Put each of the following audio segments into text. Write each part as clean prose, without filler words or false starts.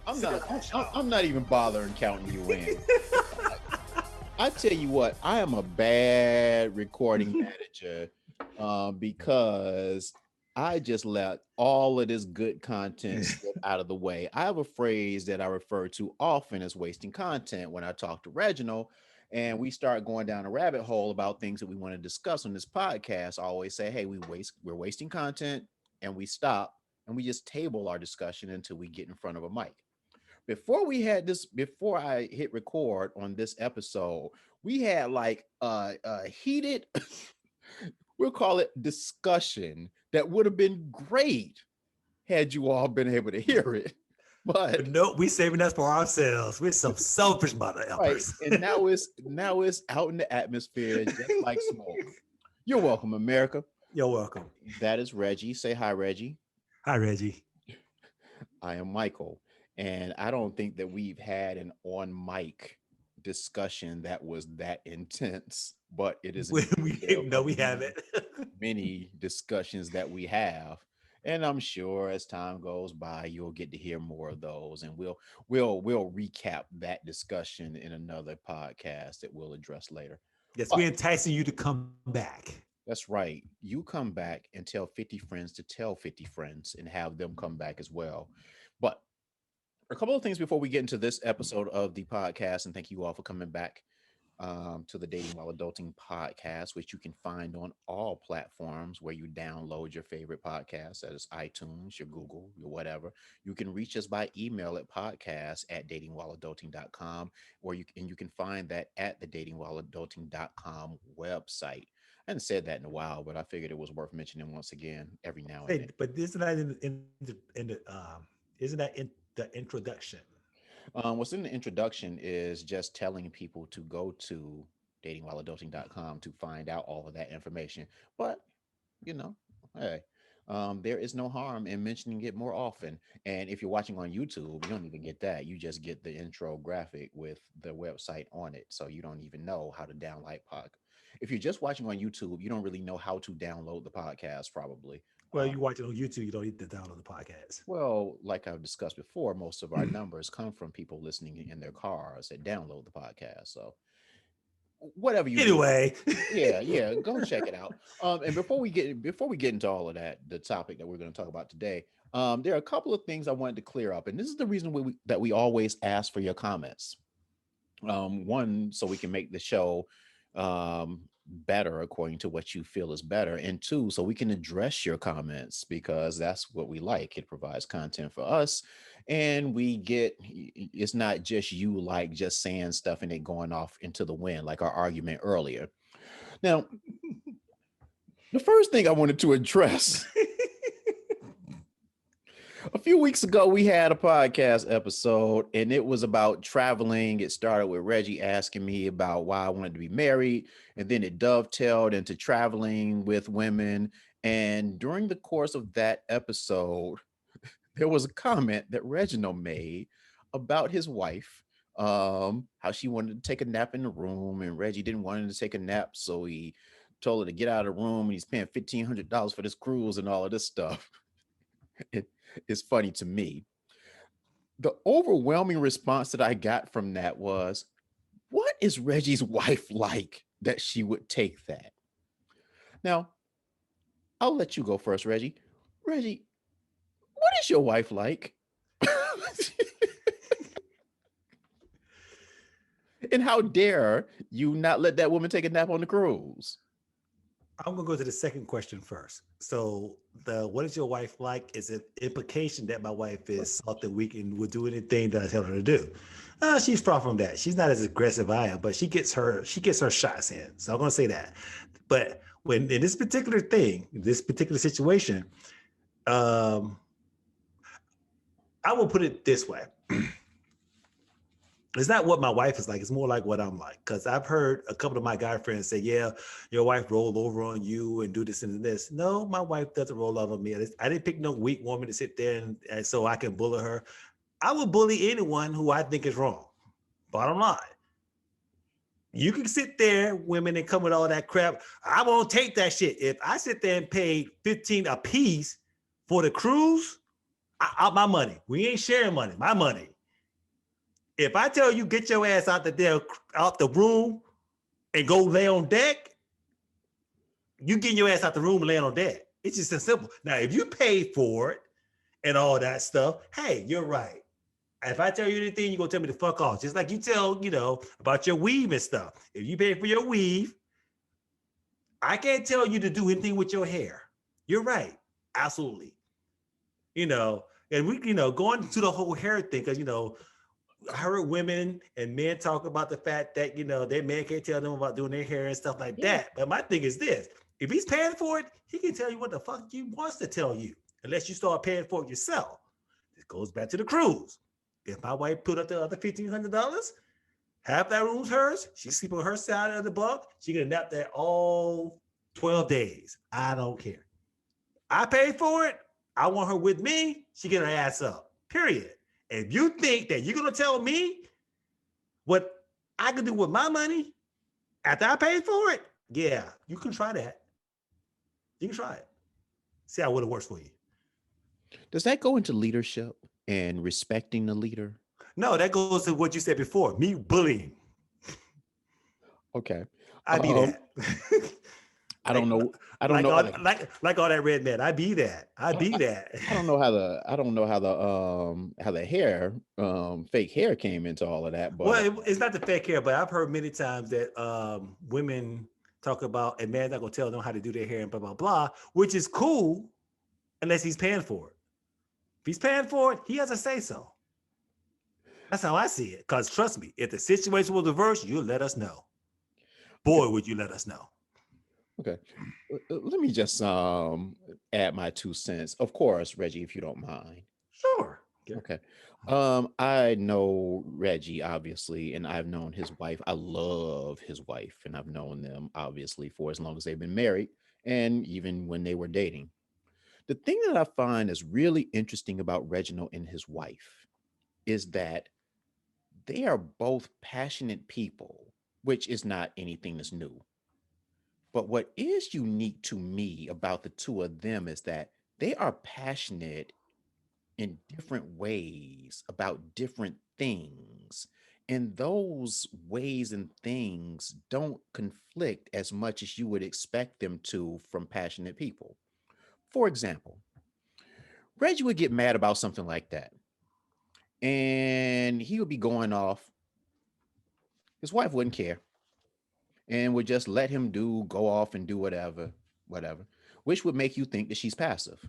I'm not even bothering counting you in. I tell you what, I am a bad recording manager because I just let all of this good content slip out of the way. I have a phrase that I refer to often as wasting content when I talk to Reginald and we start going down a rabbit hole about things that we want to discuss on this podcast. I always say, hey, we're wasting content and we stop and we just table our discussion until we get in front of a mic. Before I hit record on this episode, we had like a heated, we'll call it discussion that would have been great had you all been able to hear it. But no, we saving that for ourselves. We're some selfish right, motherfuckers. and now it's out in the atmosphere just like smoke. You're welcome, America. You're welcome. That is Reggie. Say hi, Reggie. Hi, Reggie. I am Michael. And I don't think that we've had an on mic discussion that was that intense, but it is we haven't. Many discussions that we have. And I'm sure as time goes by, you'll get to hear more of those. And we'll recap that discussion in another podcast that we'll address later. Yes, we're enticing you to come back. That's right. You come back and tell 50 friends to tell 50 friends and have them come back as well. But a couple of things before we get into this episode of the podcast, and thank you all for coming back to the Dating While Adulting podcast, which you can find on all platforms where you download your favorite podcast. That is iTunes, your Google, your whatever. You can reach us by email at podcast@datingwhileadulting.com, or you can find that at the datingwhileadulting.com website. I hadn't said that in a while, but I figured it was worth mentioning once again every now and then. But isn't that isn't that in the introduction? What's in the introduction is just telling people to go to datingwhileadulting.com to find out all of that information. But, hey, there is no harm in mentioning it more often. And if you're watching on YouTube, you don't even get that. You just get the intro graphic with the website on it. So you don't even know how to download podcast. If you're just watching on YouTube, you don't really know how to download the podcast, probably. Well, you watch it on YouTube, you don't need to download the podcast. Well, like I've discussed before, most of our numbers come from people listening in their cars that download the podcast. So whatever you anyway, yeah, go check it out. And before we get into all of that, the topic that we're going to talk about today, there are a couple of things I wanted to clear up, and this is the reason that we always ask for your comments. One, so we can make the show better according to what you feel is better, and two, so we can address your comments because that's what we like. It provides content for us, and it's not just you like just saying stuff and it going off into the wind like our argument earlier. Now, the first thing I wanted to address a few weeks ago, we had a podcast episode and it was about traveling. It started with Reggie asking me about why I wanted to be married, and then it dovetailed into traveling with women. And during the course of that episode, there was a comment that Reginald made about his wife, how she wanted to take a nap in the room, and Reggie didn't want her to take a nap, so he told her to get out of the room, and he's paying $1,500 for this cruise and all of this stuff. It's funny to me. The overwhelming response that I got from that was, what is Reggie's wife like that she would take that? Now, I'll let you go first, Reggie. Reggie, what is your wife like? And how dare you not let that woman take a nap on the cruise? I'm gonna go to the second question first. So what is your wife like is an implication that my wife is something weak and will do anything that I tell her to do. She's far from that. She's not as aggressive as I am, but she gets her shots in. So I'm gonna say that. But when in this particular situation, I will put it this way. It's not what my wife is like. It's more like what I'm like. Because I've heard a couple of my guy friends say, yeah, your wife rolled over on you and do this and this. No, my wife doesn't roll over on me. I didn't pick no weak woman to sit there and so I can bully her. I will bully anyone who I think is wrong. Bottom line. You can sit there, women, and come with all that crap. I won't take that shit. If I sit there and pay $15 a piece for the cruise, my money. We ain't sharing money. My money. If I tell you get your ass out out the room and go lay on deck, you getting your ass out the room and laying on deck. It's just that simple. Now, if you paid for it and all that stuff, hey, you're right. If I tell you anything, you're gonna tell me to fuck off. Just like you tell, about your weave and stuff. If you pay for your weave, I can't tell you to do anything with your hair. You're right. Absolutely. You know, and we, going to the whole hair thing, because I heard women and men talk about the fact that their man can't tell them about doing their hair and stuff like Yeah. that. But my thing is this: if he's paying for it, he can tell you what the fuck he wants to tell you, unless you start paying for it yourself. This goes back to the cruise. If my wife put up the other $1,500, half that room's hers. She sleep on her side of the bunk. She can nap there all 12 days. I don't care. I paid for it. I want her with me. She get her ass up. Period. If you think that you're gonna tell me what I can do with my money after I paid for it, yeah, you can try that. You can try it. See how well it works for you. Does that go into leadership and respecting the leader? No, that goes to what you said before. Me bullying. Okay. I be that. I don't like, know. I don't like know. all like all that red man. I be that. I be that. I don't know how the hair fake hair came into all of that, but Well, it's not the fake hair, but I've heard many times that women talk about a man not gonna tell them how to do their hair and blah blah blah, which is cool unless he's paying for it. If he's paying for it, he has to say so. That's how I see it. Because trust me, if the situation was reversed, you'll let us know. Boy, would you let us know. okay. Let me just add my 2 cents. Of course, Reggie, if you don't mind. Sure. Okay. I know Reggie, obviously, and I've known his wife. I love his wife, and I've known them obviously for as long as they've been married, and even when they were dating. The thing that I find is really interesting about Reginald and his wife is that they are both passionate people, which is not anything that's new. But what is unique to me about the two of them is that they are passionate in different ways about different things. And those ways and things don't conflict as much as you would expect them to from passionate people. For example, Reggie would get mad about something like that. And he would be going off. His wife wouldn't care and would just let him go off and do whatever, which would make you think that she's passive.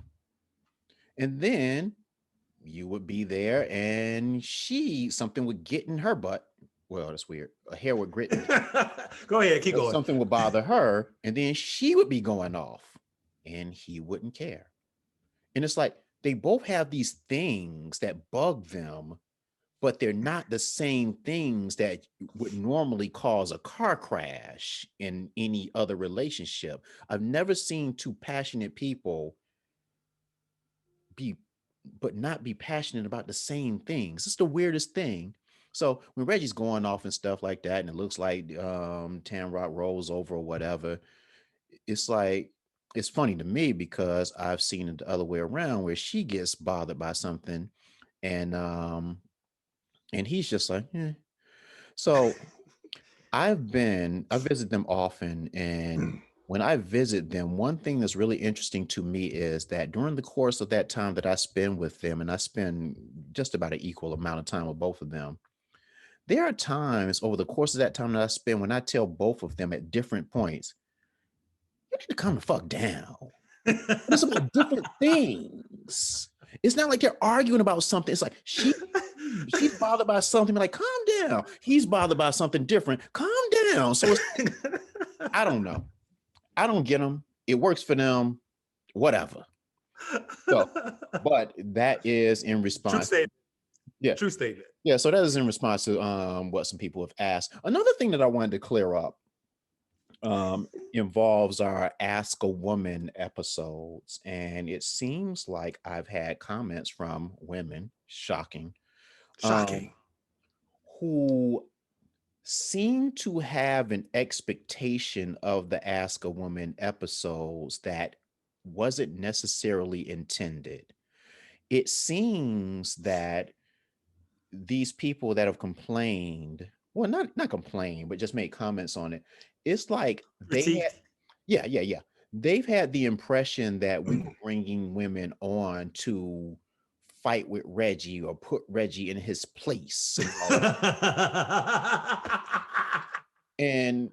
And then you would be there and something would get in her butt. Well, that's weird. A hair would grit. Go ahead, keep going. Something would bother her, and then she would be going off, and he wouldn't care. And it's like they both have these things that bug them, but they're not the same things that would normally cause a car crash in any other relationship. I've never seen two passionate people be but not be passionate about the same things. It's the weirdest thing. So when Reggie's going off and stuff like that, and it looks like Tamrock rolls over or whatever, it's like it's funny to me because I've seen it the other way around where she gets bothered by something and and he's just like, eh. So I visit them often, and when I visit them, one thing that's really interesting to me is that during the course of that time that I spend with them, and I spend just about an equal amount of time with both of them, there are times over the course of that time that I spend when I tell both of them at different points, you need to calm the fuck down. But it's about different things. It's not like they're arguing about something. It's like she's bothered by something. Like, calm down. He's bothered by something different. Calm down. So I don't know. I don't get them. It works for them. Whatever. So, but that is in True response. statement. Yeah. True statement. Yeah. So that is in response to what some people have asked. Another thing that I wanted to clear up involves our Ask a Woman episodes. And it seems like I've had comments from women, shocking, Shocking. who seem to have an expectation of the Ask a Woman episodes that wasn't necessarily intended. It seems that these people that have complained, well, not complained, but just made comments on it. It's like they had, Critiqued. yeah. They've had the impression that we were bringing women on to fight with Reggie or put Reggie in his place and all of that. And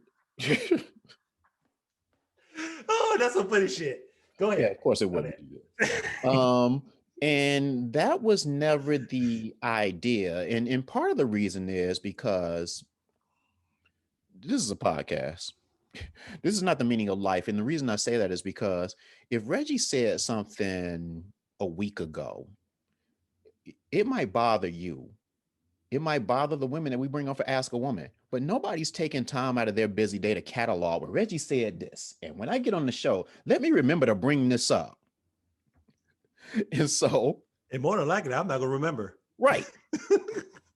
Oh, that's some funny shit. Go yeah, ahead. of course it Go wouldn't ahead. be good. And that was never the idea. And part of the reason is because this is a podcast. This is not the meaning of life. And the reason I say that is because if Reggie said something a week ago, it might bother you. It might bother the women that we bring on for Ask a Woman, but nobody's taking time out of their busy day to catalog. Well, Reggie said this. And when I get on the show, let me remember to bring this up. And so, And more than likely, I'm not gonna remember. right.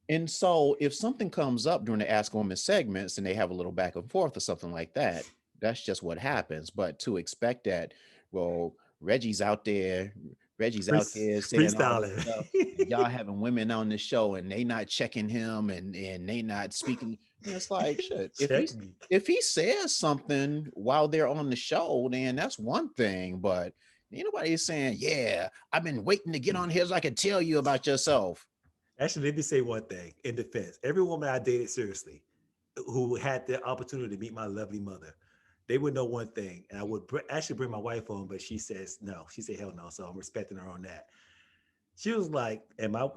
And so if something comes up during the Ask a Woman segments and they have a little back and forth or something like that, that's just what happens. But to expect that, well, Reggie's out there, Reggie's out there saying all this Freestyling. stuff, and y'all having women on the show and they not checking him and they not speaking. And it's like shit. Check me. If he says something while they're on the show, then that's one thing. But anybody is saying, yeah, I've been waiting to get on here so I can tell you about yourself. Actually, let me say one thing in defense. Every woman I dated seriously who had the opportunity to meet my lovely mother, they would know one thing. And I would actually bring my wife on, but she says no. She said, hell no. So I'm respecting her on that. She was like, and my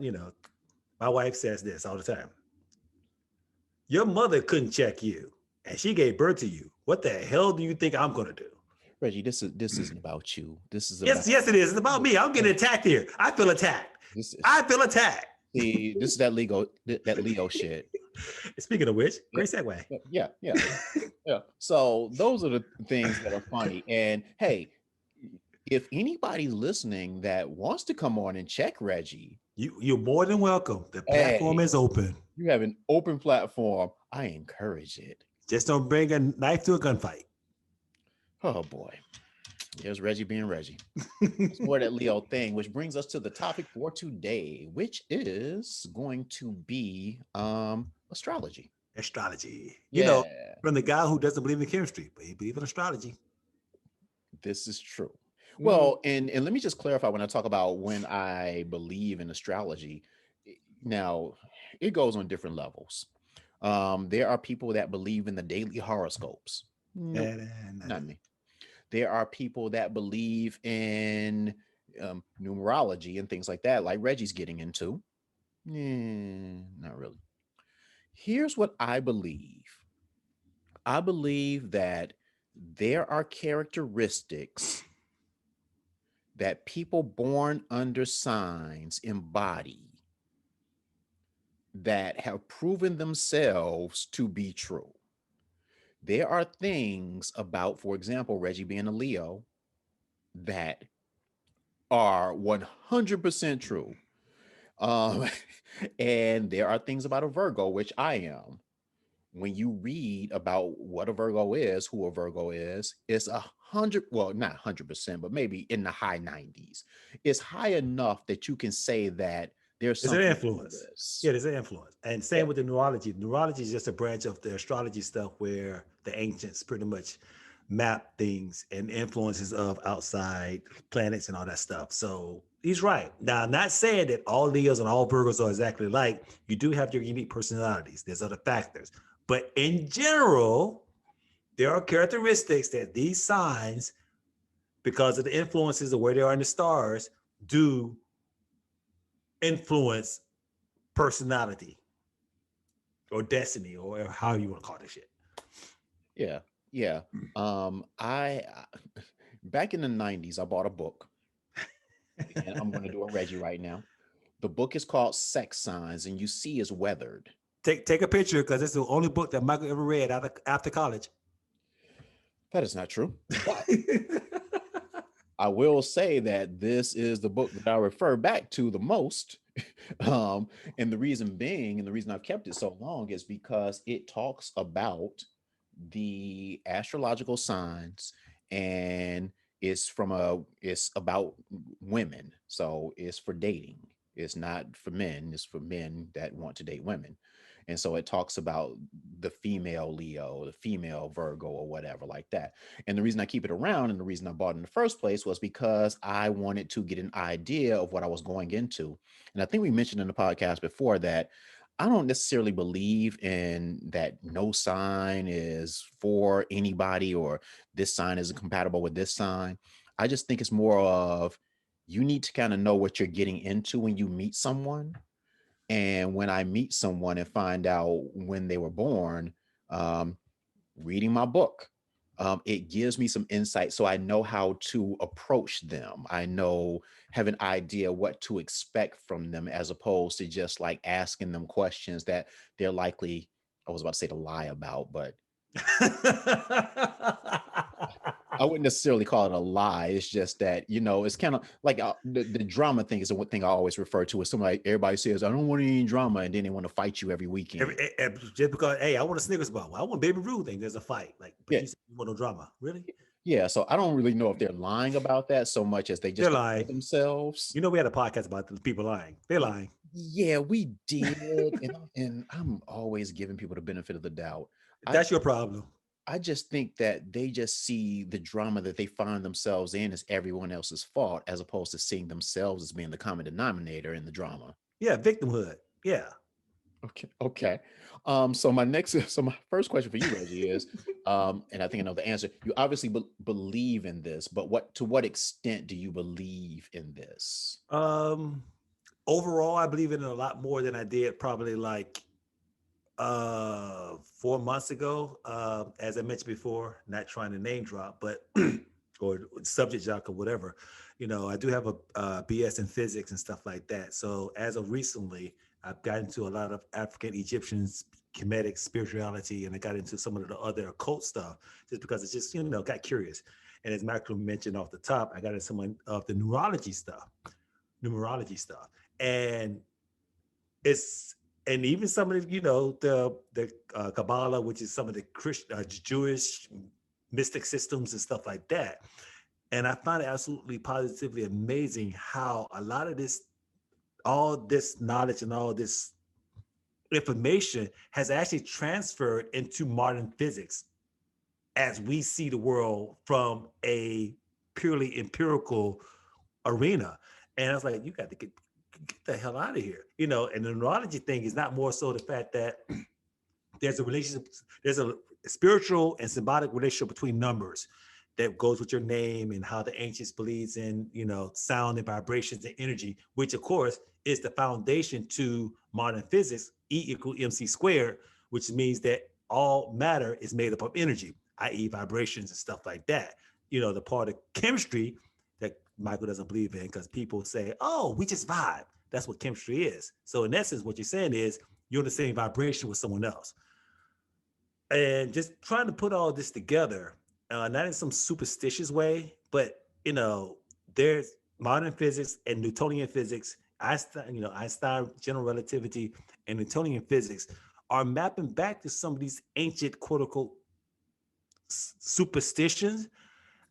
wife says this all the time. Your mother couldn't check you and she gave birth to you. What the hell do you think I'm going to do? Reggie, this isn't about you. This is about Yes, it is. It's about me. I'm getting attacked here. I feel attacked. this is I feel attacked. see, this is that Leo shit. Speaking of which, Yeah, great segue. yeah. So those are the things that are funny. And hey, if anybody listening that wants to come on and check Reggie, You're more than welcome. The platform hey, is open. you have an open platform. I encourage it. Just don't bring a knife to a gunfight. Oh boy. There's Reggie being Reggie. It's more that Leo thing, which brings us to the topic for today, which is going to be astrology. Astrology. Yeah, From the guy who doesn't believe in chemistry, but he believes in astrology. this is true. Mm. Well, and let me just clarify when I talk about when I believe in astrology. Now, it goes on different levels. There are people that believe in the daily horoscopes. Nope, not me. There are people that believe in numerology and things like that, like Reggie's getting into. Not really. Here's what I believe. I believe that there are characteristics that people born under signs embody that have proven themselves to be true. There are things about, for example, Reggie being a Leo that are 100% true. Um, and there are things about a Virgo, which I am. When you read about what a Virgo is, who a Virgo is, it's 100, well, not 100%, but maybe in the high 90s. It's high enough that you can say that there's There's an something to influence. Yeah, this. there's an influence. And Yeah. same with the neurology. Neurology is just a branch of the astrology stuff where the ancients pretty much map things and influences of outside planets and all that stuff. So he's right. Now, I'm not saying that all Leos and all Virgos are exactly like. You do have your unique personalities. There's other factors. But in general, there are characteristics that these signs, because of the influences of where they are in the stars, do influence personality or destiny or how you want to call this shit. Yeah. Yeah. I back in the 90s, I bought a book, and I'm going to do a Reggie right now. The book is called Sex Signs, and you see is weathered. Take a picture because it's the only book that Michael ever read after college. That is not true. But I will say that this is the book that I refer back to the most. And the reason being, and the reason I've kept it so long is because it talks about the astrological signs, and it's about women. So it's for dating. It's not for men, it's for men that want to date women. And so it talks about the female Leo, the female Virgo, or whatever like that. And the reason I keep it around and the reason I bought it in the first place was because I wanted to get an idea of what I was going into. And I think we mentioned in the podcast before that I don't necessarily believe in that no sign is for anybody or this sign isn't compatible with this sign. I just think it's more of you need to kind of know what you're getting into when you meet someone. And when I meet someone and find out when they were born, um, reading my book, it gives me some insight so I know how to approach them. I know, have an idea what to expect from them as opposed to just like asking them questions that they're likely, I was about to say to lie about, but I wouldn't necessarily call it a lie. It's just that, it's kind of like the drama thing is the one thing I always refer to as somebody, everybody says, I don't want any drama. And then they want to fight you every weekend. Just because, hey, I want a Snickers bar. Well, I want Baby Ruth thing. There's a fight. Like, but Yeah. you said you want no drama. Really? Yeah. So I don't really know if they're lying about that so much as they They're just don't know lying. themselves. You know, we had a podcast about the people lying. They're lying. Yeah, we did. And I'm always giving people the benefit of the doubt. I, That's your problem. I just think that they just see the drama that they find themselves in as everyone else's fault, as opposed to seeing themselves as being the common denominator in the drama. Yeah, victimhood. Yeah. Okay. Okay. So so my first question for you, Reggie, is, and I think I know the answer. You obviously believe in this, but to what extent do you believe in this? Um, Overall, I believe in it a lot more than I did probably like 4 months ago. As I mentioned before, not trying to name drop, but or subject jock or whatever. You know, I do have a BS in physics and stuff like that. So as of recently, I've gotten into a lot of African Egyptian Kemetic spirituality, and I got into some of the other occult stuff just because it's just, got curious. And as Michael mentioned off the top, I got into some of the numerology stuff, and it's and even some of the the Kabbalah, which is some of the Christian Jewish mystic systems and stuff like that. And I find it absolutely positively amazing how a lot of this, all this knowledge and all this information has actually transferred into modern physics as we see the world from a purely empirical arena. And I was like, you got to get the hell out of here. And the neurology thing is not more so the fact that there's a relationship, there's a spiritual and symbolic relationship between numbers that goes with your name and how the ancients believes in, sound and vibrations and energy, which of course is the foundation to modern physics, E equal MC squared, which means that all matter is made up of energy, i.e. vibrations and stuff like that. The part of chemistry that Michael doesn't believe in, because people say, oh, we just vibe. That's what chemistry is. So in essence, what you're saying is you're in the same vibration with someone else. And just trying to put all this together, not in some superstitious way, but there's modern physics and Newtonian physics, Einstein general relativity and Newtonian physics are mapping back to some of these ancient quote unquote superstitions.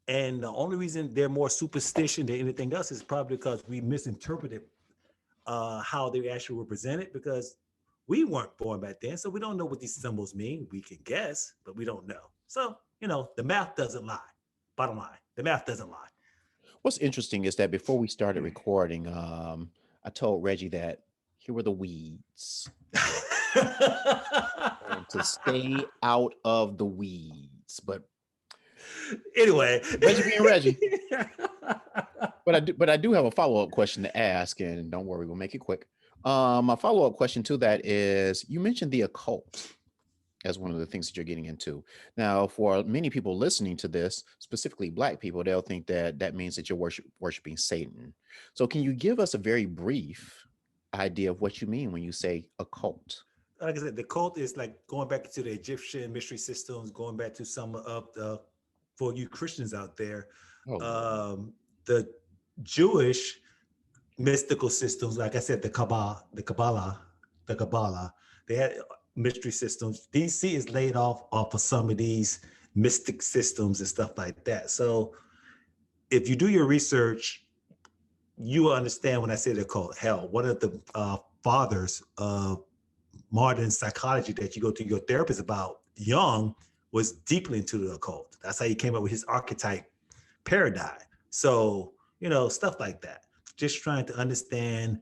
And the only reason they're more superstition than anything else is probably because we misinterpreted how they actually were presented, because we weren't born back then. So we don't know what these symbols mean. We can guess, but we don't know. So, the math doesn't lie. Bottom line, the math doesn't lie. What's interesting is that before we started recording, I told Reggie that here were the weeds and to stay out of the weeds. But anyway, Reggie being Reggie. But I do have a follow-up question to ask, and don't worry, we'll make it quick. My follow-up question to that is, you mentioned the occult as one of the things that you're getting into. Now, for many people listening to this, specifically Black people, they'll think that that means that you're worshiping Satan. So can you give us a very brief idea of what you mean when you say occult? like I said, the cult is like going back to the Egyptian mystery systems, going back to some of the, for you Christians out there, Oh, the Jewish mystical systems, like I said, the Kabbalah, they had mystery systems. DC is laid off of some of these mystic systems and stuff like that. So if you do your research, you will understand when I say they're called. Hell, one of the fathers of modern psychology that you go to your therapist about, Jung, was deeply into the occult. That's how he came up with his archetype paradigm. So, stuff like that. Just trying to understand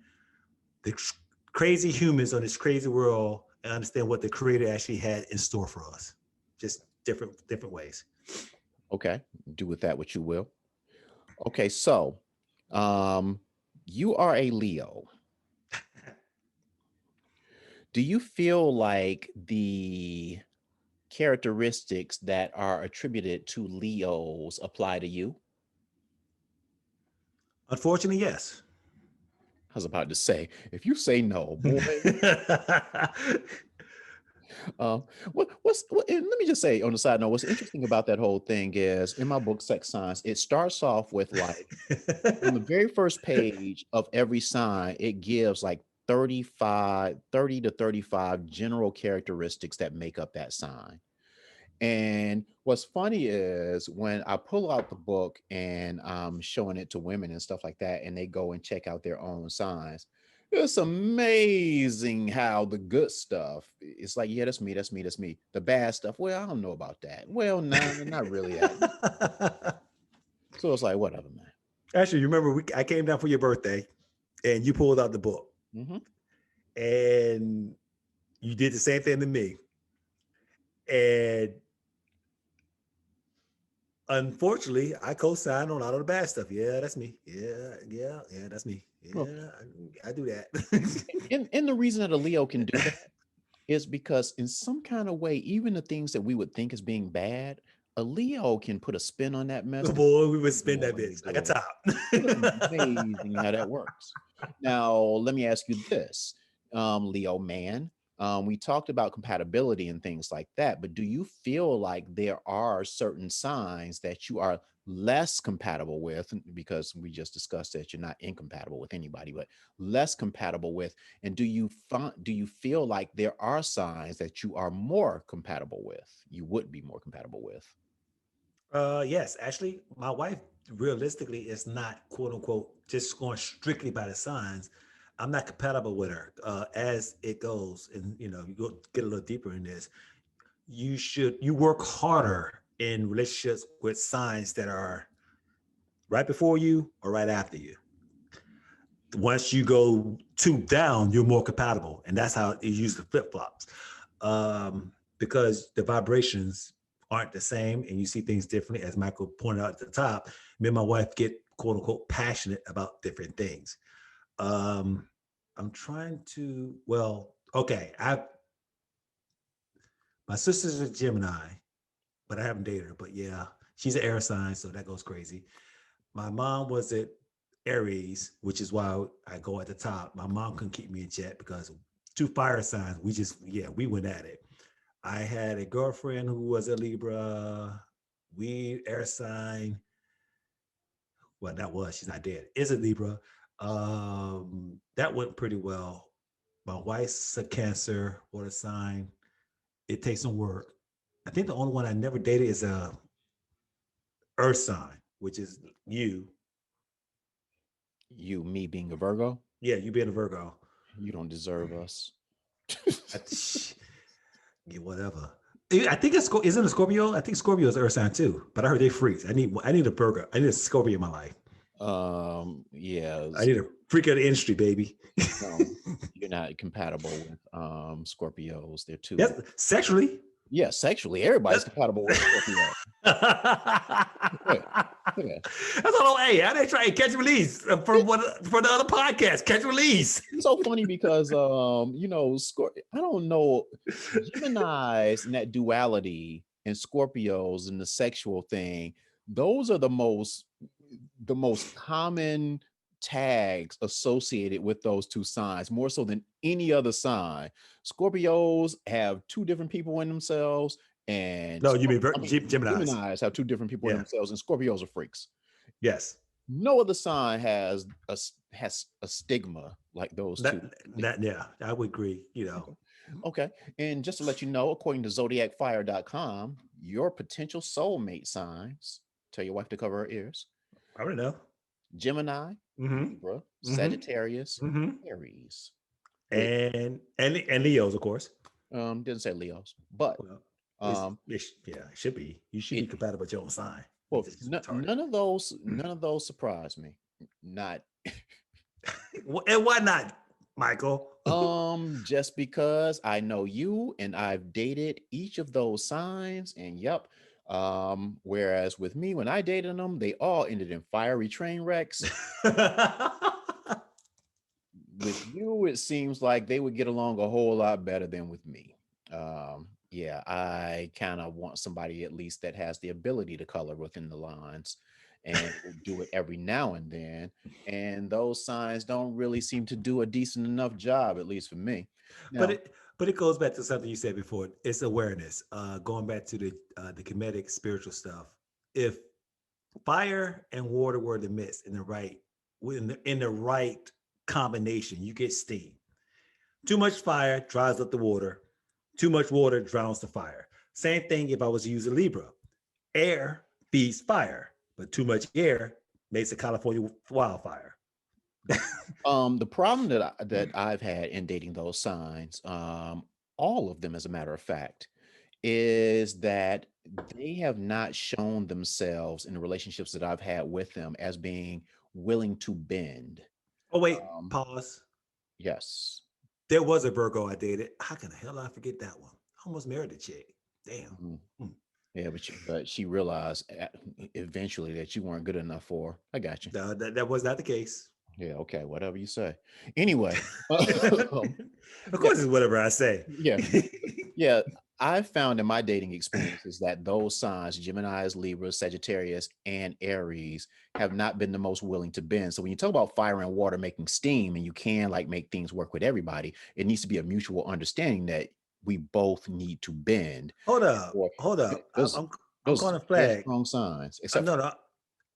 the crazy humans on this crazy world and understand what the creator actually had in store for us. Just different ways. Okay, do with that what you will. Okay, so um, you are a Leo. Do you feel like the characteristics that are attributed to Leos apply to you? Unfortunately, yes. I was about to say, if you say no, boy, um, and let me just say on the side note, what's interesting about that whole thing is in my book, Sex Science, it starts off with like on the very first page of every sign, it gives like 30 to 35 general characteristics that make up that sign. And what's funny is when I pull out the book and I'm showing it to women and stuff like that, and they go and check out their own signs, it's amazing how the good stuff, it's like, yeah, that's me, that's me, that's me. The bad stuff, well, I don't know about that. Well, no, not really. So it's like, whatever, man. Actually, you remember I came down for your birthday and you pulled out the book Mm-hmm. and you did the same thing to me. And unfortunately, I co-signed on all of the bad stuff. Yeah, that's me. Yeah, that's me. Well, Yeah, I do that. and the reason that a Leo can do that is because in some kind of way, even the things that we would think as being bad, a Leo can put a spin on that mess. Boy, we would spin that Boy, bitch like a boy, top. it's amazing how that works. Now, let me ask you this, Leo man. We talked about compatibility and things like that, but do you feel like there are certain signs that you are less compatible with? Because we just discussed that you're not incompatible with anybody, but less compatible with. And do you feel like there are signs that you are more compatible with? You would be more compatible with. Yes, actually, my wife realistically is not quote unquote just going strictly by the signs. I'm not compatible with her as it goes, and you go get a little deeper in this. You work harder in relationships with signs that are right before you or right after you. Once you go two down, you're more compatible, and that's how it usually flip flops, because the vibrations aren't the same, and you see things differently. As Michael pointed out at the top, me and my wife get quote unquote passionate about different things. Um, I'm trying to okay. I My sister's a Gemini, but I haven't dated her. But yeah, she's an air sign, so that goes crazy. My mom was at Aries, which is why I go at the top. My mom couldn't keep me in check because two fire signs, we went at it. I had a girlfriend who was a Libra, we air sign. Well, she's not dead, is a Libra. That went pretty well. My wife's a Cancer, water sign. It takes some work. I think the only one I never dated is a Earth sign, which is you. You, me being a Virgo, Yeah, you being a Virgo. you don't deserve us. I, yeah, whatever. I think isn't a Scorpio. I think Scorpio is Earth sign too. But I heard they freaks. I need a Virgo. I need a Scorpio in my life. Yeah, I need a freak of the industry, baby. no, you're not compatible with Scorpios. They're too, Yes, sexually. yeah, sexually. Everybody's compatible with Scorpio. Yeah, yeah. That's all. Hey, I didn't try to catch release from the other podcast. Catch release. It's so funny because I don't know, Gemini's and that duality and Scorpios and the sexual thing, those are the most common tags associated with those two signs, more so than any other sign. Scorpios have two different people in themselves, and No, you mean Gemini's? Gemini's have two different people in Yeah. themselves, and Scorpios are freaks. Yes. No other sign has a stigma like those two. Yeah, I would agree. Okay. Okay. And just to let you know, according to zodiacfire.com, your potential soulmate signs, tell your wife to cover her ears: I don't know. Gemini, Mm-hmm. Libra, Mm-hmm. Sagittarius, Mm-hmm. Aries. Which And Leos, of course. didn't say Leos, but Well, um yeah, it should be. You should be it compatible with your own sign. well This is retarded. none of those surprise me. Not And why not, Michael? just because I know you and I've dated each of those signs, and yep. Whereas with me, when I dated them, they all ended in fiery train wrecks. With you, it seems like they would get along a whole lot better than with me. Yeah, I kind of want somebody at least that has the ability to color within the lines and will do it every now and then. And those signs don't really seem to do a decent enough job, at least for me. but Now, it but it goes back to something you said before. It's awareness. Going back to the comedic spiritual stuff. If fire and water were the mix in the right combination, you get steam. Too much fire dries up the water. Too much water drowns the fire. Same thing if I was to use a Libra. Air feeds fire, but too much air makes a California wildfire. the problem that I've had in dating those signs, all of them, as a matter of fact, is that they have not shown themselves in the relationships that I've had with them as being willing to bend. Oh wait, Um, pause. yes. There was a Virgo I dated. How can the hell I forget that one? I almost married a chick. Damn. Mhm. Hmm. Yeah, but she realized eventually that you weren't good enough for her. I got you. No, that was not the case. Yeah, okay, whatever you say. Anyway, um, Of yeah, course, it's whatever I say. yeah. Yeah, I've found in my dating experiences that those signs, Geminis, Libras, Sagittarius, and Aries, have not been the most willing to bend. So when you talk about fire and water making steam, and you can like make things work with everybody, it needs to be a mutual understanding that we both need to bend. Hold up, Or hold up. those I'm those calling a they're flag. strong signs, except No, for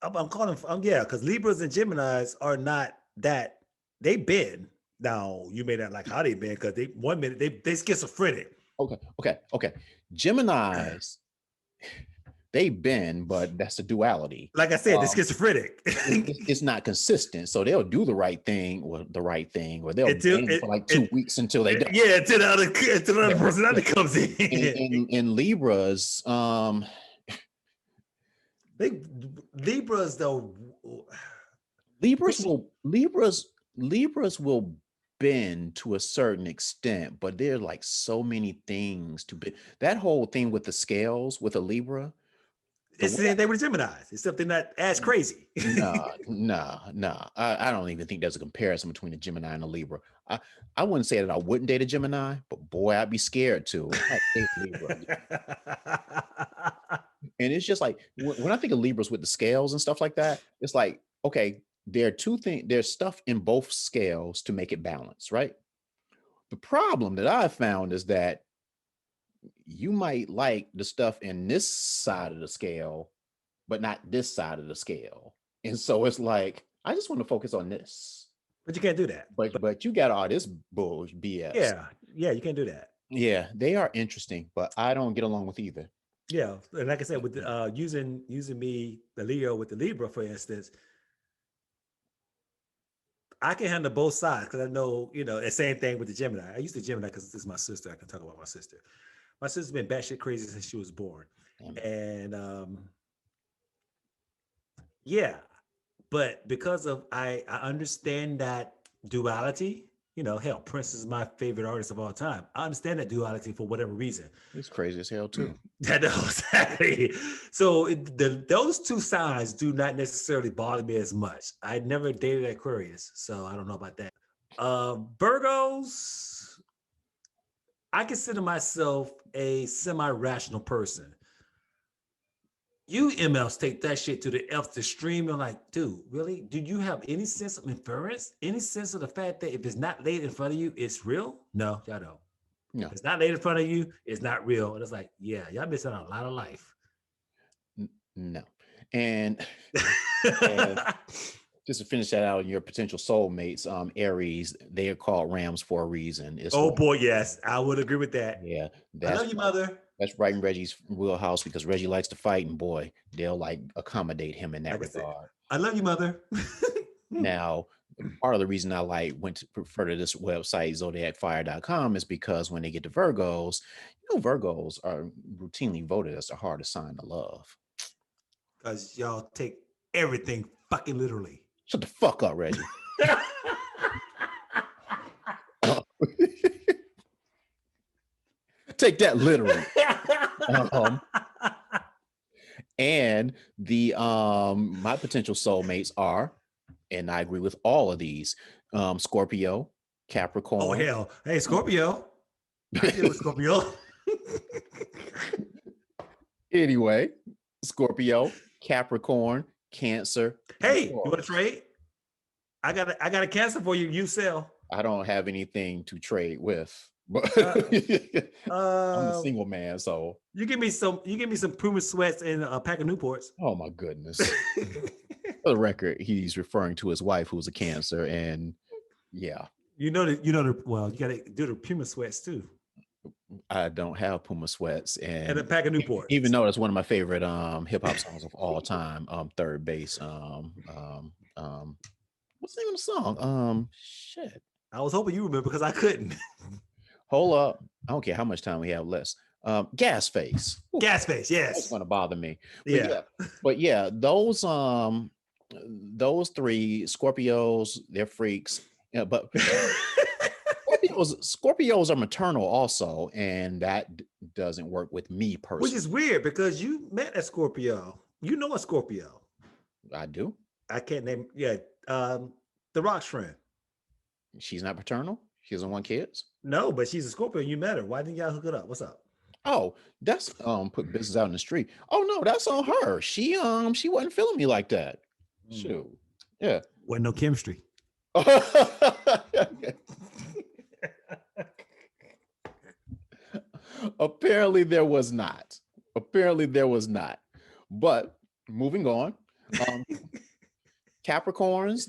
no, I'm calling. Yeah, because Libras and Gemini's are not that. They bend. Now you may not like how they bend because they 1 minute they schizophrenic. okay. Geminis, they bend, but that's the duality. Like I said, they're Um, schizophrenic. it's not consistent. So they'll do the right thing, or they'll until bend for like 2 weeks until they don't. yeah, until the other Yeah, yeah. personality comes And in. in Libras, They Libras though. Libras Which will Libras Libras will bend to a certain extent, but there are like so many things to be. That whole thing with the scales with a Libra, the it's way the same thing with Gemini's. It's something not as crazy. nah. I don't even think there's a comparison between a Gemini and a Libra. I, I wouldn't say that I wouldn't date a Gemini, but boy, I'd be scared to. I'd date a Libra. And it's just like when I think of Libras with the scales and stuff like that, it's like, okay, there are two things, there's stuff in both scales to make it balance, right? The problem that I've found is that you might like the stuff in this side of the scale, but not this side of the scale. And so it's like, I just want to focus on this. But you can't do that. But you got all this bull BS. Yeah, you can't do that. Yeah, they are interesting, but I don't get along with either. Yeah, and like I said, with using me the Leo with the Libra, for instance, I can handle both sides because I know the same thing with the Gemini. I used to Gemini because this is my sister. I can talk about my sister. My sister's been batshit crazy since she was born, Damn it. and yeah, but because of I understand that duality. Hell, Prince is my favorite artist of all time. I understand that duality for whatever reason. It's crazy as hell too. That exactly. So those two signs do not necessarily bother me as much. I never dated Aquarius, so I don't know about that. Virgos, I consider myself a semi-rational person. You MLs take that shit to the F extreme. I'm like, dude, really? Do you have any sense of inference? Any sense of the fact that if it's not laid in front of you, it's real? No, y'all don't. No, If it's not laid in front of you, it's not real. And it's like, yeah, y'all missing out on a lot of life. no. And and just to finish that out, your potential soulmates, Aries, they are called Rams for a reason. It's Oh like, boy, yes, I would agree with that. yeah, I love you, mother. that's right in Reggie's wheelhouse because Reggie likes to fight, and boy, they'll like accommodate him in that Like I said, regard. I love you, mother. Now, part of the reason I went to prefer to this website zodiacfire.com is because when they get to Virgos, Virgos are routinely voted as the hardest sign to love. Because y'all take everything fucking literally. Shut the fuck up, Reggie. Take that literally. And the my potential soulmates are, and I agree with all of these, Scorpio, Capricorn. Oh hell. Hey, Scorpio. I deal with Scorpio. Anyway, Scorpio, Capricorn, Cancer. Hey, you want to trade? I got a Cancer for you. You sell. I don't have anything to trade with, but I'm a single man, so you give me some Puma sweats and a pack of Newports. Oh my goodness. For the record, he's referring to his wife who's a Cancer, and yeah. Well, you gotta do the Puma sweats too. I don't have Puma sweats and a pack of Newports. Even though it's one of my favorite hip hop songs of all time, Third Base. What's the name of the song? Shit. I was hoping you remember because I couldn't. Hold up. I don't care how much time we have left. Gas Face. Ooh, Gas Face, yes. That's going to bother me. But yeah, those three Scorpios, they're freaks. Yeah, but Scorpios are maternal also, and that doesn't work with me personally. Which is weird because you met a Scorpio. You know a Scorpio. I do. I can't name. Yeah, the Rock's friend. She's not paternal. She doesn't want kids. No, but she's a Scorpio. And you met her. Why didn't y'all hook it up? What's up? Oh, that's put business out in the street. Oh no, that's on her. She wasn't feeling me like that. Shoot. Yeah. Wasn't no chemistry. Apparently there was not. But moving on. Capricorns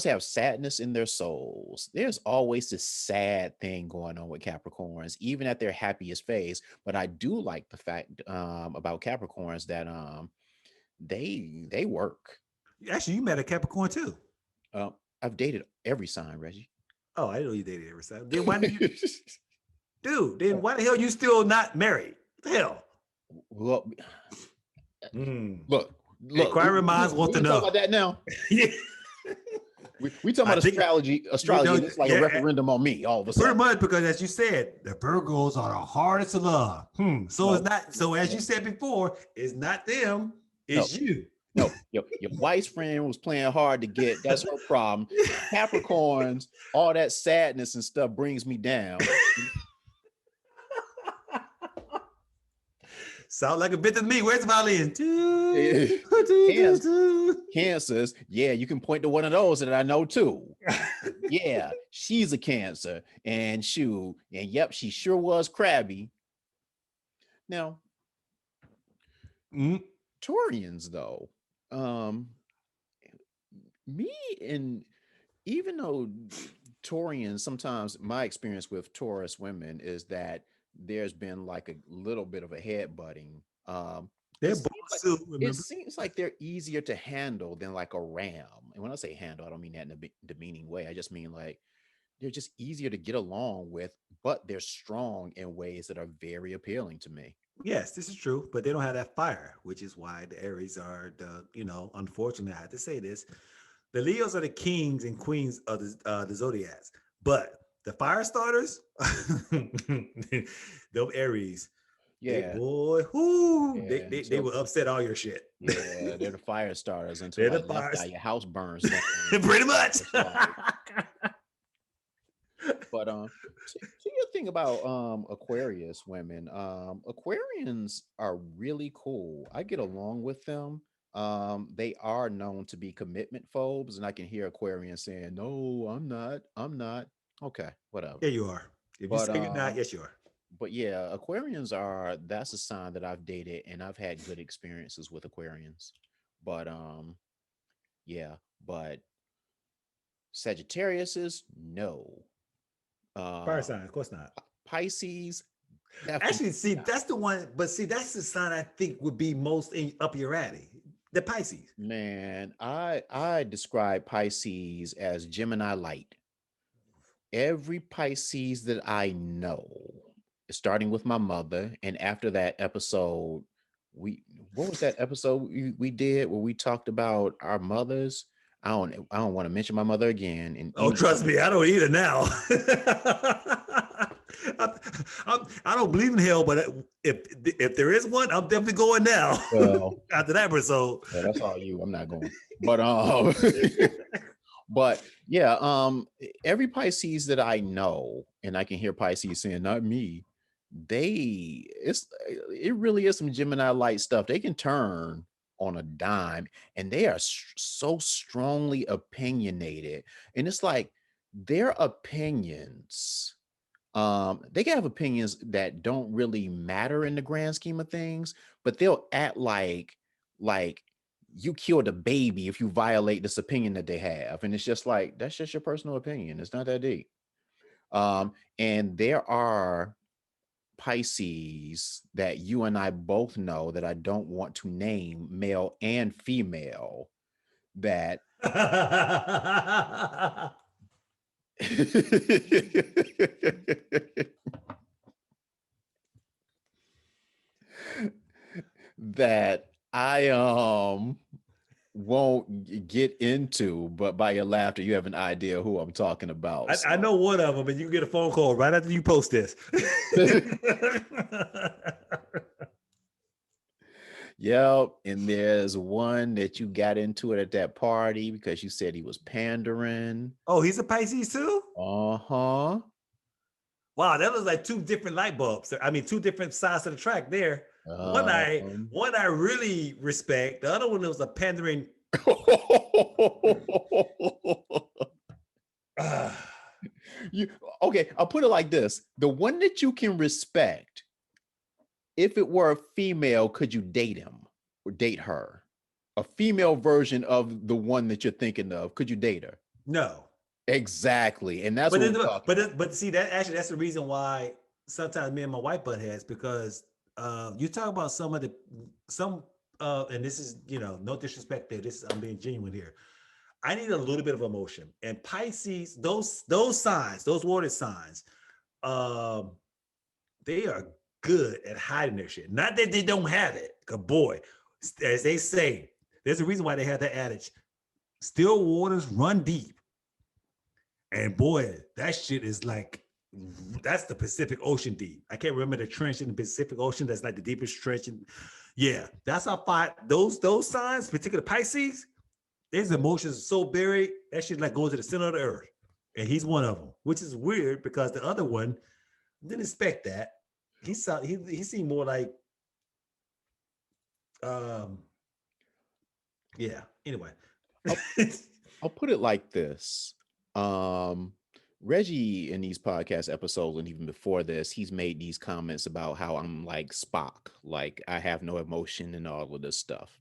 have sadness in their souls. There's always this sad thing going on with Capricorns, even at their happiest phase. But I do like the fact about Capricorns that they work. Actually, you met a Capricorn too. I've dated every sign, Reggie. Oh, I didn't know you dated every sign. Then why did you, dude? Then why the hell you still not married? What the hell? Well, look. Inquiring minds want to know about that now. We talking about astrology. It's like a referendum on me all of a sudden. Pretty much because, as you said, the Virgos are the hardest to love. So it's not. So as you said before, it's not them. It's you. No, your wife's friend was playing hard to get. That's her problem. Capricorns, all that sadness and stuff brings me down. Sound like a bit to me. Where's the violin? Cancers. Yeah, you can point to one of those that I know too. Yeah, she's a Cancer. And yep, she sure was crabby. Now, Taurians, though, even though Taurians, sometimes my experience with Taurus women is that there's been like a little bit of a headbutting. It seems like they're easier to handle than like a ram. And when I say handle, I don't mean that in a demeaning way. I just mean like they're just easier to get along with, but they're strong in ways that are very appealing to me. Yes, this is true, but they don't have that fire, which is why the Aries are unfortunately, I have to say this, the Leos are the kings and queens of the zodiacs, but the fire starters, those Aries, yeah, boy, they will upset all your shit. Yeah, they're the fire starters until your house burns down. Pretty much. But see the thing about Aquarius women, Aquarians are really cool. I get along with them. They are known to be commitment phobes, and I can hear Aquarians saying, "No, I'm not." Okay, whatever. Yeah, you are. If you say you're not, yes, you are. But yeah, Aquarians that's a sign that I've dated, and I've had good experiences with Aquarians. But yeah, but Sagittarius is no. Fire sign, of course not. Pisces. Actually, see, that's the one, but see, that's the sign I think would be most up your alley. The Pisces. Man, I describe Pisces as Gemini light. Every Pisces that I know, starting with my mother, and after that episode, we what was that episode we did where we talked about our mothers? I don't want to mention my mother again. And Oh, anybody, trust me, I don't either now. I don't believe in hell, but if there is one, I'm definitely going now. well, After that episode. well, that's all you. I'm not going. But but yeah, every Pisces that I know, and I can hear Pisces saying, not me, it really is some Gemini light stuff. They can turn on a dime, and they are so strongly opinionated. And it's like their opinions, they can have opinions that don't really matter in the grand scheme of things, but they'll act like you killed a baby if you violate this opinion that they have. And it's just like, that's just your personal opinion. It's not that deep. And there are Pisces that you and I both know that I don't want to name, male and female, that that I won't get into, but by your laughter, you have an idea who I'm talking about. I So know one of them, and you can get a phone call right after you post this. yep. And there's one that you got into it at that party because you said he was pandering. Oh, he's a Pisces too? Uh-huh. Wow, that was like two different light bulbs. I mean, two different sides of the track there. Um, One I really respect. The other one was a pandering. Uh, you okay, I'll put it like this. The one that you can respect, if it were a female, could you date him or date her? A female version of the one that you're thinking of, could you date her? no, Exactly. And that's what we're talking about. but see that actually that's the reason why sometimes me and my wife butt heads because you talk about some of the some and this is no disrespect there. This is I'm being genuine here. I need a little bit of emotion. And Pisces, those signs, those water signs, um, they are good at hiding their shit. Not that they don't have it, because boy, as they say, there's a reason why they have that adage: still waters run deep. And boy, that shit is like that's the Pacific Ocean deep. I can't remember the trench in the Pacific Ocean. That's like the deepest trench. Yeah, that's how far those signs, particularly Pisces. His emotions are so buried, that shit like goes to the center of the earth. And he's one of them, which is weird because the other one didn't expect that. He seemed more like um yeah. Anyway. I'll, I'll put it like this. Um, Reggie in these podcast episodes and even before this, he's made these comments about how I'm like Spock, like I have no emotion and all of this stuff.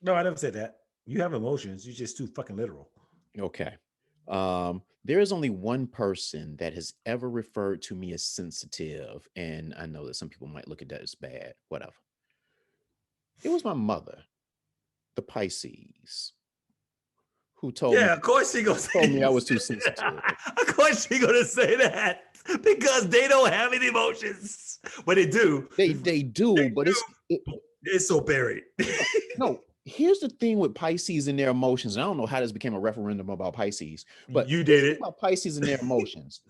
No, I never said that. You have emotions. You're just too fucking literal. Okay. There is only one person that has ever referred to me as sensitive, and I know that some people might look at that as bad, whatever. It was my mother, the Pisces, who told me Yeah, of course she gonna told me I say was too sensitive. of course she gonna say that because they don't have any emotions. But they do. They do, but It's so buried. no. Here's the thing with Pisces and their emotions. And I don't know how this became a referendum about Pisces, but You here's did the thing it. about Pisces and their emotions.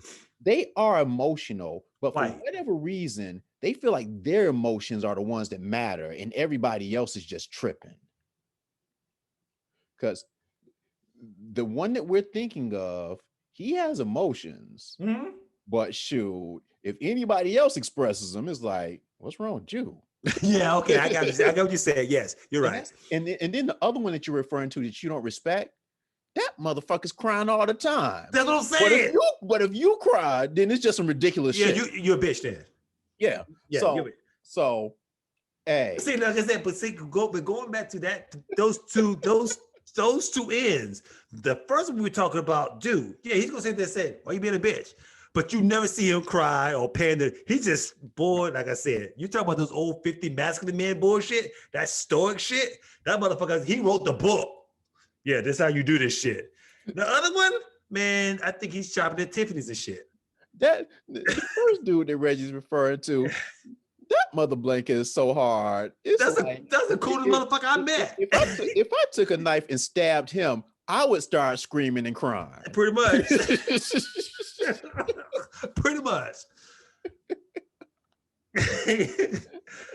They are emotional, but for Right. whatever reason, they feel like their emotions are the ones that matter, and everybody else is just tripping. Because the one that we're thinking of, he has emotions, Mm-hmm. but shoot, if anybody else expresses them, it's like, what's wrong with you? Yeah, okay. I got you. I got what you said. Yes, you're And right. then the other one that you're referring to that you don't respect, that motherfucker's crying all the time. That's what I'm But if saying. you cry, then it's just some ridiculous Yeah, shit. you're a bitch then. Yeah. Yeah, you're So hey, see, like I said, but see, going back to that, those two ends. The first one we were talking about, dude, yeah, he's gonna say this, say, why you being a bitch? but you never see him cry or pander. He's just bored. Like I said, you talk about those old 50 masculine man bullshit, that stoic shit. That motherfucker, he wrote the book. Yeah, this is how you do this shit. The other one, man, I think he's shopping at Tiffany's and shit. That the first dude that Reggie's referring to, that mother blanket is so hard. It's like That's the coolest motherfucker I met. if I took a knife and stabbed him, I would start screaming and crying. Pretty much. Pretty much. And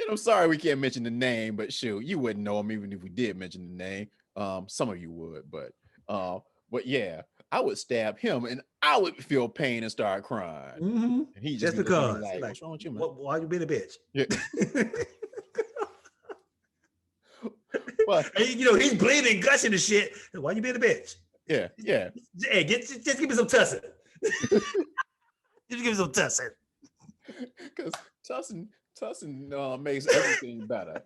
I'm sorry we can't mention the name, but shoot, you wouldn't know him even if we did mention the name. Some of you would, but yeah, I would stab him and I would feel pain and start crying. Mm-hmm. And he just because, like, what's wrong with you, man? Why you being a bitch? Yeah. But you know he's bleeding, gushing and shit. Why you being a bitch? Yeah. Hey, just give me some tussin. Just give me some tussin. Because tussin makes everything better.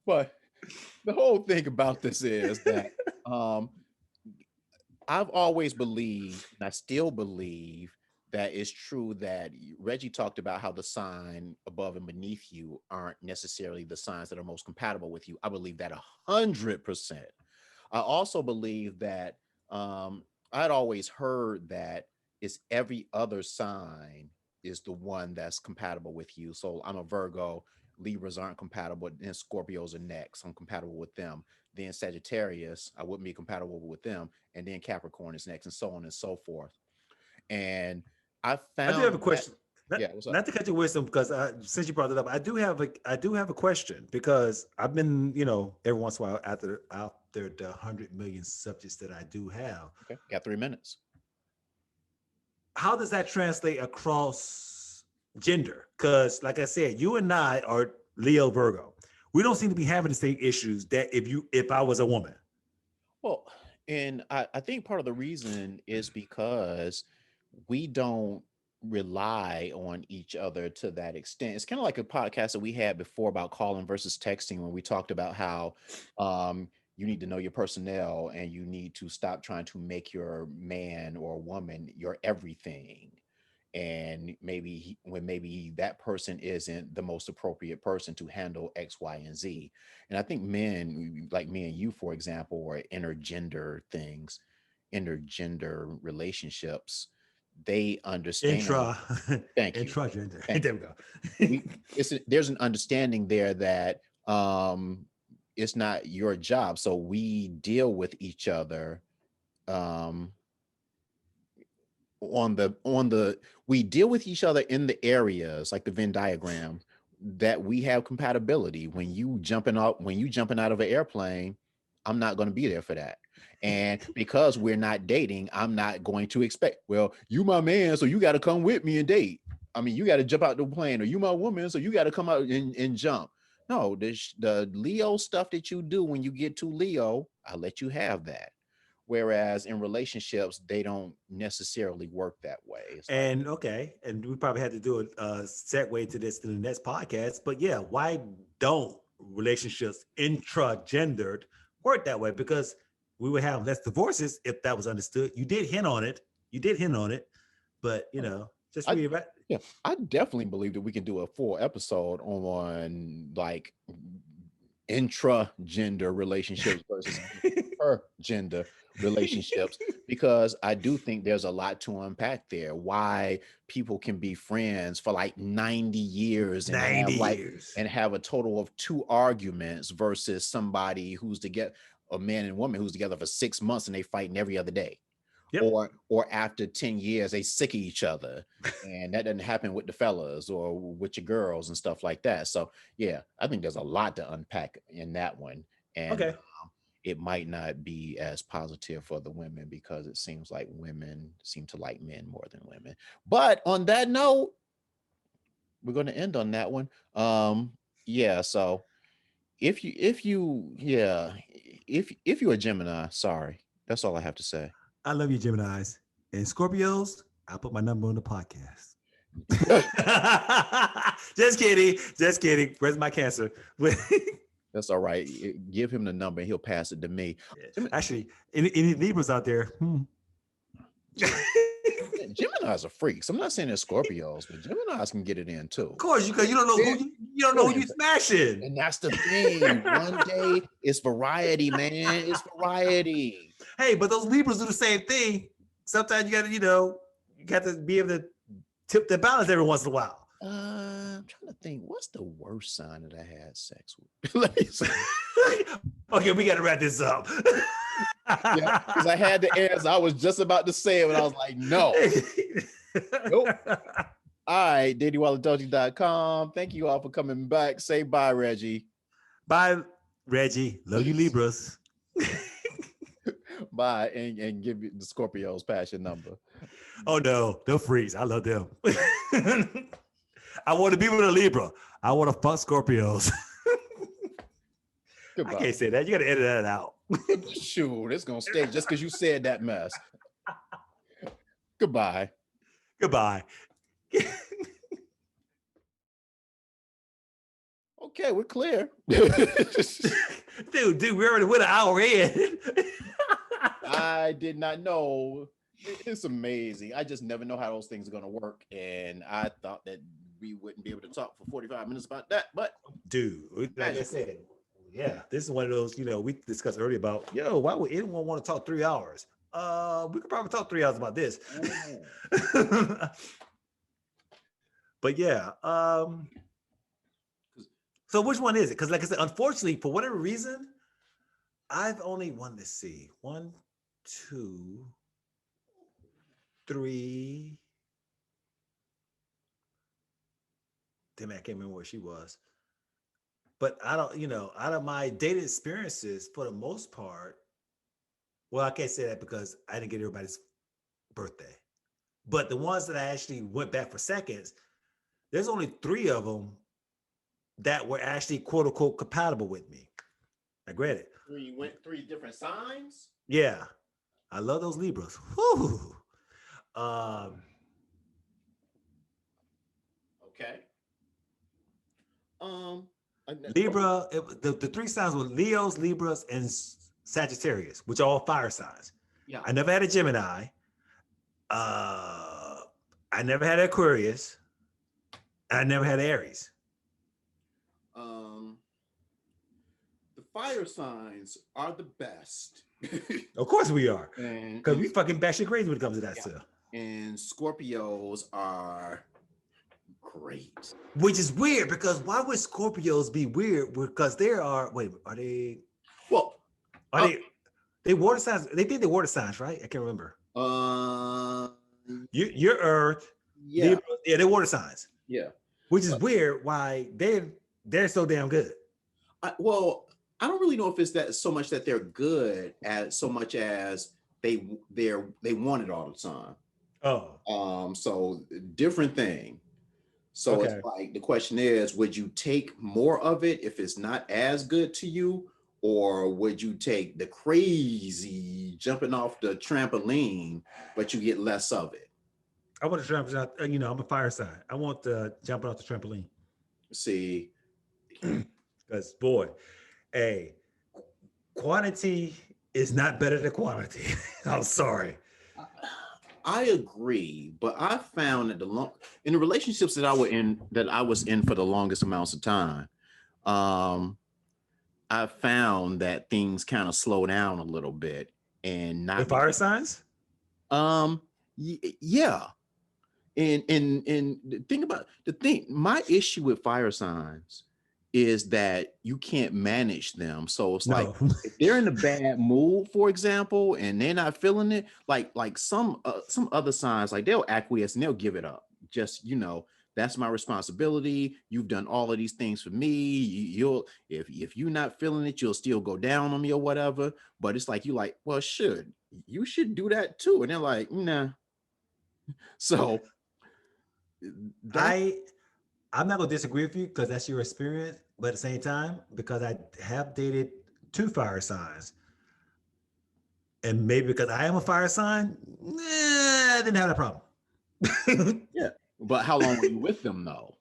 But the whole thing about this is that I've always believed, and I still believe, that it's true that Reggie talked about how the sign above and beneath you aren't necessarily the signs that are most compatible with you. I believe that 100%. I also believe that I'd always heard that it's every other sign is the one that's compatible with you. So I'm a Virgo, Libras aren't compatible, and Scorpios are next. I'm compatible with them. Then Sagittarius, I wouldn't be compatible with them. And then Capricorn is next, and so on and so forth. And I found I do have a question. What's up? Not to cut your wisdom, because since you brought it up, I do have a question, because I've been, every once in a while after the 100 million subjects that I do have. Okay, got 3 minutes. How does that translate across gender? Because, like I said, you and I are Leo Virgo. We don't seem to be having the same issues that if I was a woman. Well, and I think part of the reason is because we don't rely on each other to that extent. It's kind of like a podcast that we had before about calling versus texting, when we talked about how you need to know your personnel and you need to stop trying to make your man or woman your everything. And maybe that person isn't the most appropriate person to handle X, Y, and Z. And I think men like me and you, for example, or intergender relationships, they understand. Thank you. Intragender. Thank There you. we go. There's an understanding there that it's not your job. So we deal with each other we deal with each other in the areas like the Venn diagram that we have compatibility. When you jumping out of an airplane, I'm not going to be there for that. And because we're not dating, I'm not going to expect, well, you my man, so you got to come with me and date. I mean, you got to jump out the plane, or you my woman, so you got to come out and jump. No, the Leo stuff that you do when you get to Leo, I'll let you have that. Whereas in relationships, they don't necessarily work that way. And okay, and we probably had to do a segue to this in the next podcast. But yeah, why don't relationships intra-gendered work that way? Because we would have less divorces if that was understood. You did hint on it, but just really yeah, I definitely believe that we can do a full episode on like intra-gender relationships versus per-gender relationships, because I do think there's a lot to unpack there. Why people can be friends for like 90 years and have a total of 2 arguments versus somebody who's together, a man and woman who's together for 6 months and they fighting every other day. Yep. Or after 10 years, they sick of each other. And that doesn't happen with the fellas or with your girls and stuff like that. So yeah, I think there's a lot to unpack in that one. And it might not be as positive for the women, because it seems like women seem to like men more than women. But on that note, we're going to end on that one. Yeah. So if you're a Gemini, sorry, that's all I have to say. I love you, Geminis. And Scorpios, I'll put my number on the podcast. Just kidding. Where's my Cancer? That's all right. Give him the number and he'll pass it to me. Actually, any Libras out there? Geminis are freaks. I'm not saying they're Scorpios, but Geminis can get it in too. Of course, because you don't know who you don't know who you smashing. And that's the thing. One day it's variety, man. It's variety. Hey, but those Libras do the same thing. Sometimes you got to be able to tip the balance every once in a while. I'm trying to think. What's the worst sign that I had sex with? Let me see. Okay, we got to wrap this up. Yeah, because I had the answer. I was just about to say it, but I was like, no. Nope. All right, DiddyWalletDoji.com. Thank you all for coming back. Say bye, Reggie. Bye, Reggie. Love you, Libras. Bye, and give you the Scorpios passion number. Oh no, they'll freeze. I love them. I want to be with a Libra. I want to fuck Scorpios. Goodbye. I can't say that. You got to edit that out. Shoot, it's gonna stay just because you said that mess. Goodbye. Goodbye. Okay, we're clear. Dude, we already went an hour in. I did not know. It's amazing. I just never know how those things are going to work. And I thought that we wouldn't be able to talk for 45 minutes about that. But, dude, like I said, yeah, this is one of those, we discussed earlier about, why would anyone want to talk 3 hours? We could probably talk 3 hours about this. But yeah. So which one is it? Because like I said, unfortunately, for whatever reason, I've only won, let's see, 1, 2, 3. Damn, I can't remember where she was. But I don't, out of my dating experiences, for the most part, well, I can't say that because I didn't get everybody's birthday. But the ones that I actually went back for seconds, there's only 3 of them that were actually quote unquote compatible with me. I read it. 3 different signs? Yeah. I love those Libras. Whew. Okay. Libra, the 3 signs were Leos, Libras, and Sagittarius, which are all fire signs. Yeah. I never had a Gemini. I never had Aquarius. I never had Aries. The fire signs are the best. Of course we are. Because we fucking batshit crazy when it comes to that stuff. And Scorpios are great. Which is weird because why would Scorpios be weird? Because are they? Well, they water signs? They think they're water signs, right? I can't remember. You're Earth. Yeah. Libra, they're water signs. Yeah. Which is weird. Why they're so damn good. I don't really know if it's that so much that they're good as so much as they want it all the time. Oh. So different thing. So It's like the question is, would you take more of it if it's not as good to you, or would you take the crazy jumping off the trampoline, but you get less of it? I want to trampoline. I'm a fire sign. I want jumping off the trampoline. See, because boy, quantity is not better than quantity. I'm sorry. I agree, but I found that in the relationships that I was in for the longest amounts of time, I found that things kind of slow down a little bit, and not the fire signs. Yeah, and the thing. My issue with fire signs is that you can't manage them. So it's like if they're in a bad mood, for example, and they're not feeling it, like some other signs, like they'll acquiesce and they'll give it up. Just, that's my responsibility. You've done all of these things for me. You'll if you're not feeling it, you'll still go down on me or whatever. But it's like, well, you should do that too. And they're like, nah. So I'm not gonna disagree with you because that's your experience, but at the same time, because I have dated 2 fire signs, and maybe because I am a fire sign, I didn't have that problem. Yeah, but how long were you with them though?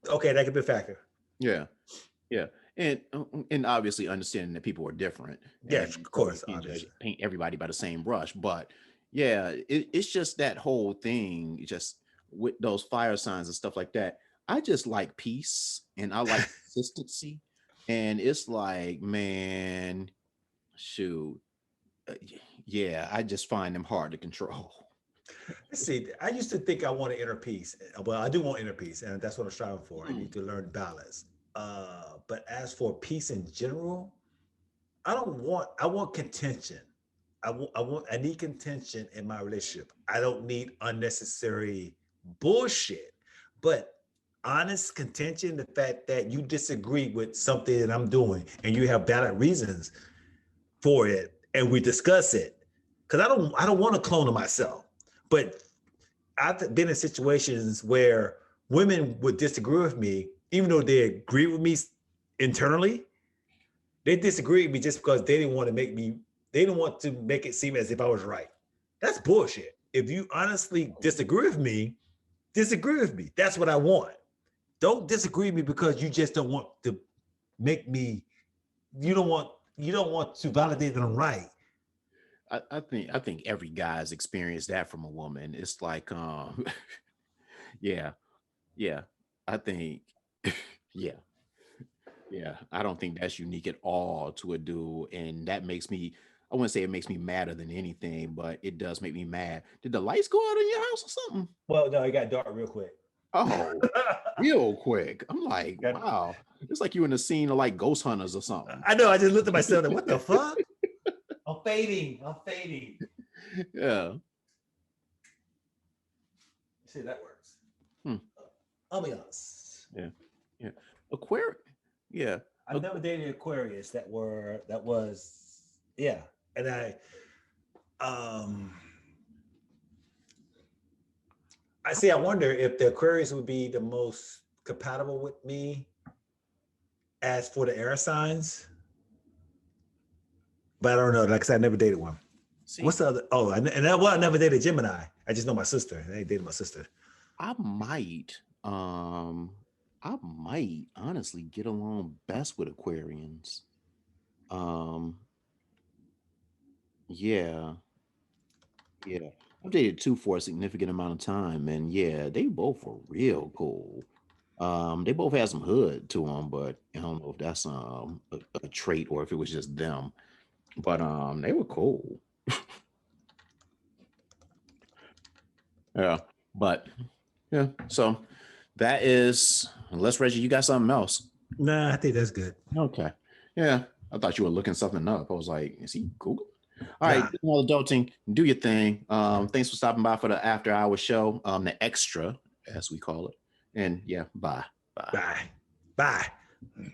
Okay, that could be a factor. Yeah, and obviously understanding that people are different, Yes, and of so you course, can't judge obviously. paint everybody by the same brush. But yeah, it's just that whole thing, just with those fire signs and stuff like that. I just like peace and I like consistency, and it's like, man, shoot, uh, yeah, I just find them hard to control. Let's see. I used to think I wanted inner peace. Well, I do want inner peace, and that's what I'm striving for. I need Hmm. to learn balance. But as for peace in general, I don't want. I want contention. I need contention in my relationship. I don't need unnecessary bullshit, but honest contention. The fact that you disagree with something that I'm doing and you have valid reasons for it, and we discuss it. Because I don't want to clone of myself, but I've been in situations where women would disagree with me, even though they agree with me internally. They disagree with me just because they didn't want to make it seem as if I was right. That's bullshit. If you honestly disagree with me, disagree with me. That's what I want. Don't disagree with me because you just don't want to make me, you don't want to validate that I'm right. I think every guy's experienced that from a woman. It's like, yeah, yeah. I think, yeah, yeah. I don't think that's unique at all to a dude, and that makes me. I wouldn't say it makes me madder than anything, but it does make me mad. Did the lights go out in your house or something? Well, no, it got dark real quick. Oh, real quick. I'm like, Got- wow. It's like you in the scene of like Ghost Hunters or something. I know. I just looked at myself like, what the fuck? I'm fading. I'm fading. Yeah. See, that works. Hmm. I'll be honest. Yeah. Yeah. Aquarius. Yeah. I've never dated Aquarius that was yeah. And um I see I wonder if the Aquarius would be the most compatible with me as for the air signs. But I don't know. Like I said, I never dated one. See, What's the other? Oh, well, I never dated Gemini. I just know my sister. I ain't dated my sister. I might, um, I might honestly get along best with Aquarians. Um, yeah, yeah. I've dated two for a significant amount of time, and yeah, they both were real cool. They both had some hood to them, but I don't know if that's a trait or if it was just them. But they were cool. Yeah, but yeah. So that is, unless Reggie, you got something else. Nah, I think that's good. Okay. Yeah. I thought you were looking something up. I was like, is he Google? All right, Nah, all adulting, do your thing. Thanks for stopping by for the after hour show, the extra, as we call it. And yeah, bye. Bye. bye. Bye.